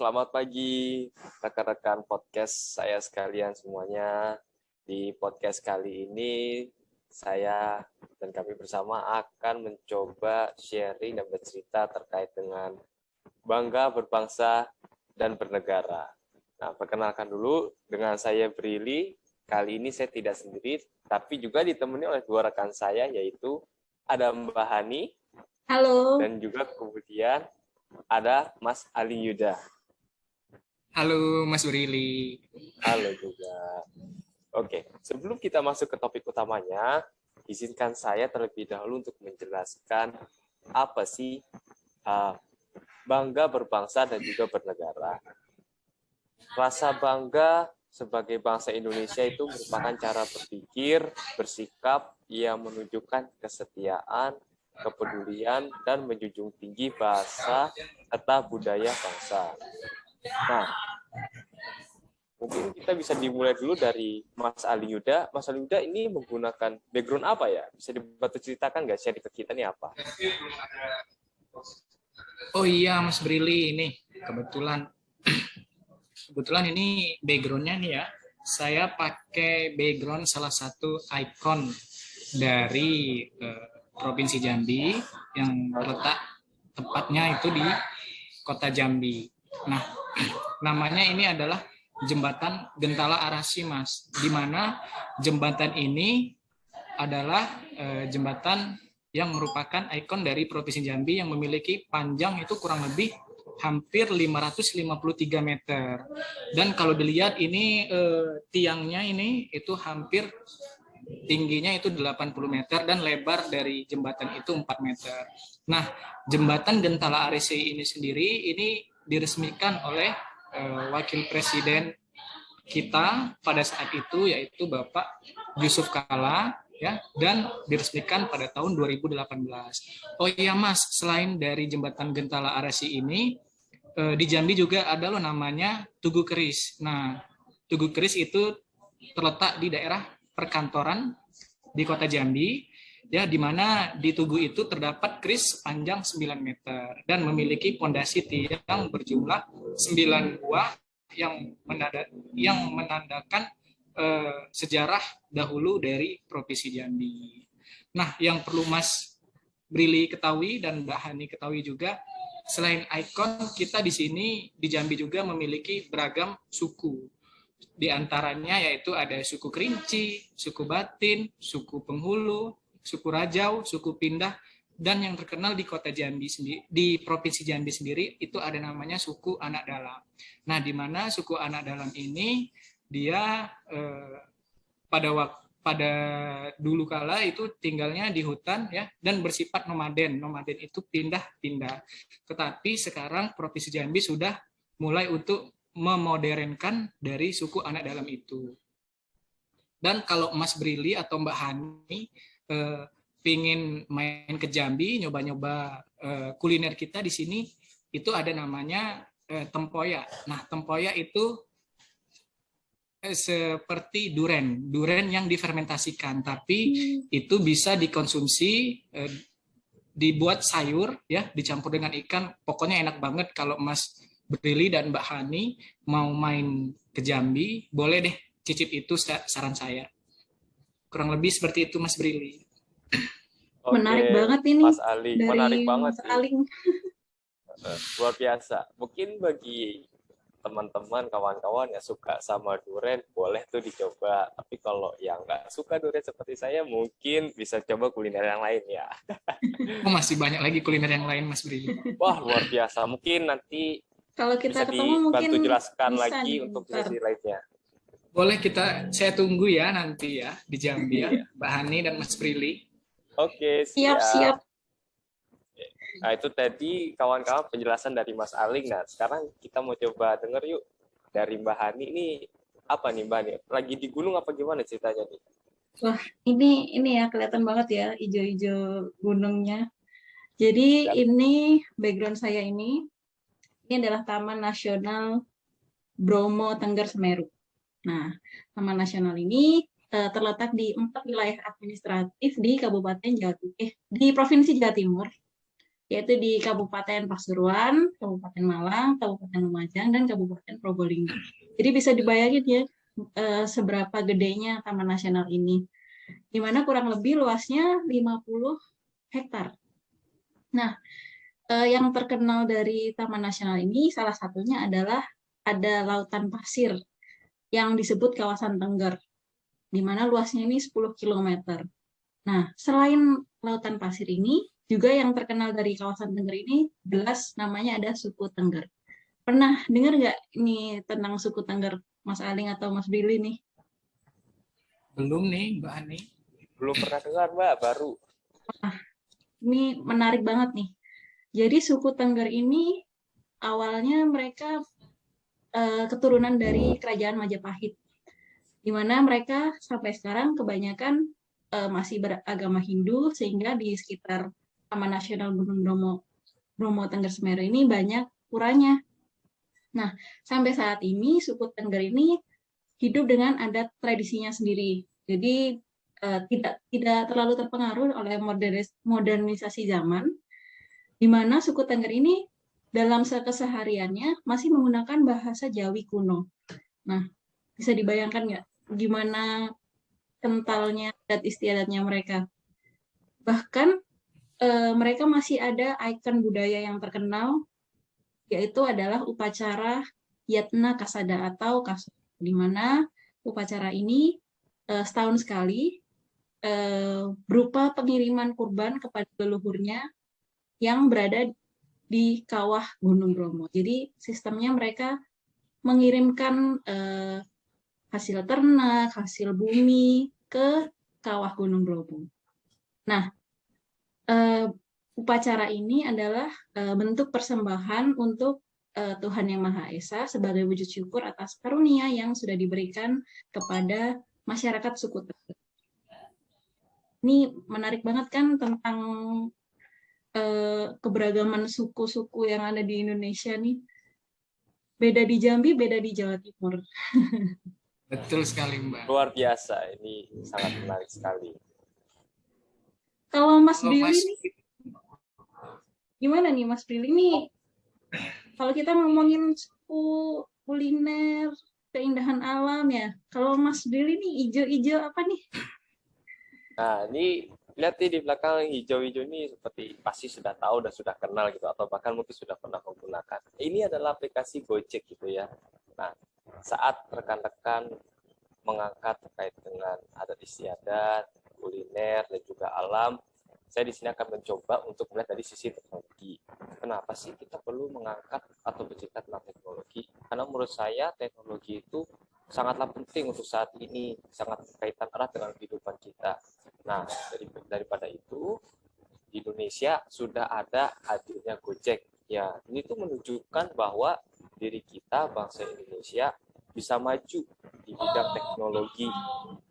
selamat pagi rekan-rekan podcast saya sekalian semuanya. Di podcast kali ini saya dan kami bersama akan mencoba sharing dan bercerita terkait dengan bangga berbangsa dan bernegara. Nah, perkenalkan dulu dengan saya Brili. Kali ini saya tidak sendiri, tapi juga ditemani oleh dua rekan saya, yaitu ada Mbak Hani. Halo. Dan juga kemudian ada Mas Ali Yuda. Halo Mas Brili. Halo juga. Oke, sebelum kita masuk ke topik utamanya, izinkan saya terlebih dahulu untuk menjelaskan apa sih bangga berbangsa dan juga bernegara. Rasa bangga sebagai bangsa Indonesia itu merupakan cara berpikir, bersikap yang menunjukkan kesetiaan, kepedulian, dan menjunjung tinggi bahasa serta budaya bangsa. Nah, mungkin kita bisa dimulai dulu dari Mas Ali Yuda. Mas Ali Yuda ini menggunakan background apa ya? Bisa dibantu ceritakan nggak share ke kita nih apa? Oh iya Mas Brili, ini kebetulan ini background-nya nih ya. Saya pakai background salah satu ikon dari Provinsi Jambi yang terletak tepatnya itu di Kota Jambi. Nah, namanya ini adalah Jembatan Gentala Arasi, Mas. Di mana jembatan ini adalah jembatan yang merupakan ikon dari Provinsi Jambi yang memiliki panjang itu kurang lebih hampir 553 meter. Dan kalau dilihat ini tiangnya ini itu hampir tingginya itu 80 meter dan lebar dari jembatan itu 4 meter. Nah, Jembatan Gentala Arisi ini sendiri ini diresmikan oleh Wakil Presiden kita pada saat itu yaitu Bapak Yusuf Kala ya, dan diresmikan pada tahun 2018. Oh iya Mas, selain dari Jembatan Gentala Arasi ini di Jambi juga ada loh namanya Tugu Keris. Nah, Tugu Keris itu terletak di daerah perkantoran di Kota Jambi ya, di mana di Tugu itu terdapat keris panjang 9 meter dan memiliki pondasi tiang berjumlah 9 buah yang menandakan sejarah dahulu dari Provinsi Jambi. Nah, yang perlu Mas Brili ketahui dan Mbak Hani ketahui juga, selain ikon, kita di sini di Jambi juga memiliki beragam suku. Di antaranya yaitu ada suku Kerinci, suku Batin, suku Penghulu, suku Rajau, suku Pindah, dan yang terkenal di Kota Jambi sendiri, di Provinsi Jambi sendiri itu ada namanya suku Anak Dalam. Nah, di mana suku Anak Dalam ini dia pada dulu kala itu tinggalnya di hutan ya dan bersifat nomaden. Nomaden itu pindah-pindah. Tetapi sekarang Provinsi Jambi sudah mulai untuk memodernkan dari suku Anak Dalam itu. Dan kalau Mas Brili atau Mbak Hani pingin main ke Jambi, nyoba-nyoba kuliner kita di sini, itu ada namanya tempoyak. Nah, tempoyak itu seperti duren yang difermentasikan, tapi itu bisa dikonsumsi, dibuat sayur, ya, dicampur dengan ikan. Pokoknya enak banget. Kalau Mas Brili dan Mbak Hani mau main ke Jambi, boleh deh cicip itu, saran saya. Kurang lebih seperti itu, Mas Brili. Menarik banget ini Mas Ali, dari menarik banget Mas Aling. Luar biasa. Mungkin bagi teman-teman, kawan-kawan yang suka sama durian, boleh tuh dicoba. Tapi kalau yang nggak suka durian seperti saya, mungkin bisa coba kuliner yang lain ya. Oh, masih banyak lagi kuliner yang lain, Mas Brili. Wah, luar biasa. Mungkin nanti kalau kita bisa ketemu mungkin dibantu jelaskan bisa lagi untuk sesi lainnya. Boleh, saya tunggu ya nanti ya di Jambi ya, Mbak Hani dan Mas Brili. Oke, siap. Nah, itu tadi kawan-kawan penjelasan dari Mas Aling. Nah, sekarang kita mau coba denger yuk dari Mbak Hani. Ini apa nih Mbak Hani? Lagi di gunung apa gimana ceritanya nih? Wah, ini ya kelihatan banget ya hijau-hijau gunungnya. Jadi ini background saya ini adalah Taman Nasional Bromo Tengger Semeru. Nah, Taman Nasional ini terletak di 4 wilayah administratif di Kabupaten di Provinsi Jawa Timur. yaitu di Kabupaten Pasuruan, Kabupaten Malang, Kabupaten Lumajang, dan Kabupaten Probolinggo. Jadi bisa dibayangin ya seberapa gedenya Taman Nasional ini, di mana kurang lebih luasnya 50 hektar. Nah, yang terkenal dari Taman Nasional ini salah satunya adalah ada lautan pasir yang disebut kawasan Tengger, di mana luasnya ini 10 km. Nah, selain lautan pasir ini, juga yang terkenal dari kawasan Tengger ini jelas namanya ada suku Tengger. Pernah dengar nggak ini tentang suku Tengger, Mas Aling atau Mas Billy nih? Belum nih, Mbak Ani. Belum pernah dengar, Mbak, baru. Ini menarik banget nih. Jadi suku Tengger ini awalnya mereka keturunan dari kerajaan Majapahit, di mana mereka sampai sekarang kebanyakan masih beragama Hindu, sehingga di sekitar Taman Nasional Gunung Bromo Tengger Semeru ini banyak puranya. Nah, sampai saat ini suku Tengger ini hidup dengan adat tradisinya sendiri. Jadi tidak terlalu terpengaruh oleh modernisasi zaman, di mana suku Tengger ini dalam kesehariannya masih menggunakan bahasa Jawi kuno. Nah, bisa dibayangkan nggak gimana kentalnya adat istiadatnya mereka. Bahkan mereka masih ada ikon budaya yang terkenal, yaitu adalah upacara Yatna Kasada atau Kaso, di mana upacara ini setahun sekali berupa pengiriman kurban kepada leluhurnya yang berada di kawah Gunung Bromo. Jadi sistemnya mereka mengirimkan hasil ternak, hasil bumi ke kawah Gunung Bromo. Nah, upacara ini adalah bentuk persembahan untuk Tuhan Yang Maha Esa sebagai wujud syukur atas karunia yang sudah diberikan kepada masyarakat suku Tengger. Ini menarik banget kan tentang keberagaman suku-suku yang ada di Indonesia nih. Beda di Jambi, beda di Jawa Timur. Betul sekali, Mbak. Luar biasa, ini sangat menarik sekali. Kalau Mas Kalau Billy Mas, nih, gimana nih Mas Billy nih? Kalau kita ngomongin suku, kuliner, keindahan alam ya. Kalau Mas Billy nih ijo-ijo apa nih? Nah, ini lihat nih di belakang hijau-hijau ini seperti pasti sudah tahu dan sudah kenal gitu, atau bahkan mungkin sudah pernah menggunakan. Ini adalah aplikasi Gojek gitu ya. Nah, saat rekan-rekan mengangkat terkait dengan adat istiadat, kuliner, dan juga alam, saya di sini akan mencoba untuk melihat dari sisi teknologi. Kenapa sih kita perlu mengangkat atau bercerita tentang teknologi? Karena menurut saya teknologi itu sangatlah penting untuk saat ini, sangat berkaitan erat dengan kehidupan kita. Nah, daripada itu, di Indonesia sudah ada hadirnya Gojek. Ya, ini tuh menunjukkan bahwa diri kita, bangsa Indonesia, bisa maju di bidang teknologi.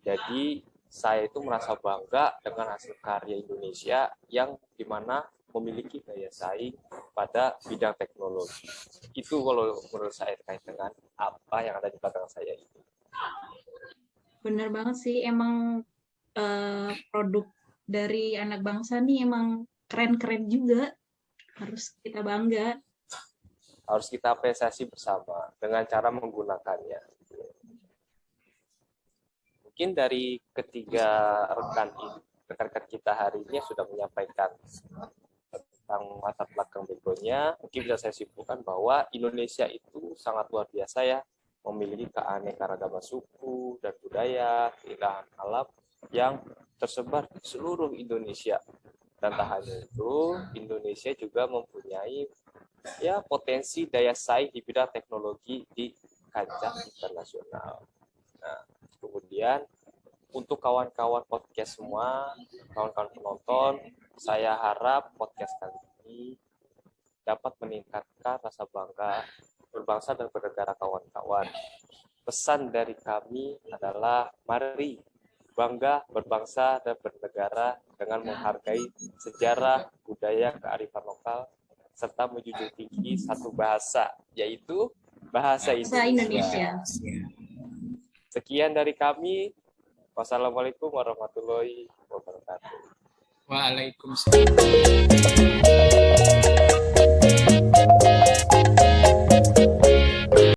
Jadi, saya itu merasa bangga dengan hasil karya Indonesia yang dimana memiliki daya saing pada bidang teknologi. Itu kalau menurut saya terkait dengan apa yang ada di belakang saya itu. Benar banget sih, emang produk dari anak bangsa nih emang keren-keren juga. Harus kita bangga. Harus kita apresiasi bersama dengan cara menggunakannya. Mungkin dari ketiga rekan kita hari ini sudah menyampaikan tentang latar belakang background-nya. Mungkin bisa saya simpulkan bahwa Indonesia itu sangat luar biasa ya, memiliki keanekaragaman suku dan budaya, keindahan alam yang tersebar di seluruh Indonesia. Dan tak hanya itu, Indonesia juga mempunyai ya potensi daya saing di bidang teknologi di kancah internasional. Nah, kemudian untuk kawan-kawan podcast semua, kawan-kawan penonton, saya harap podcast kali ini dapat meningkatkan rasa bangga berbangsa dan bernegara kawan-kawan. Pesan dari kami adalah mari bangga berbangsa dan bernegara dengan menghargai sejarah, budaya, kearifan lokal, serta menjunjung tinggi satu bahasa, yaitu bahasa Indonesia. Sekian dari kami. Wassalamualaikum warahmatullahi wabarakatuh. Waalaikumsalam.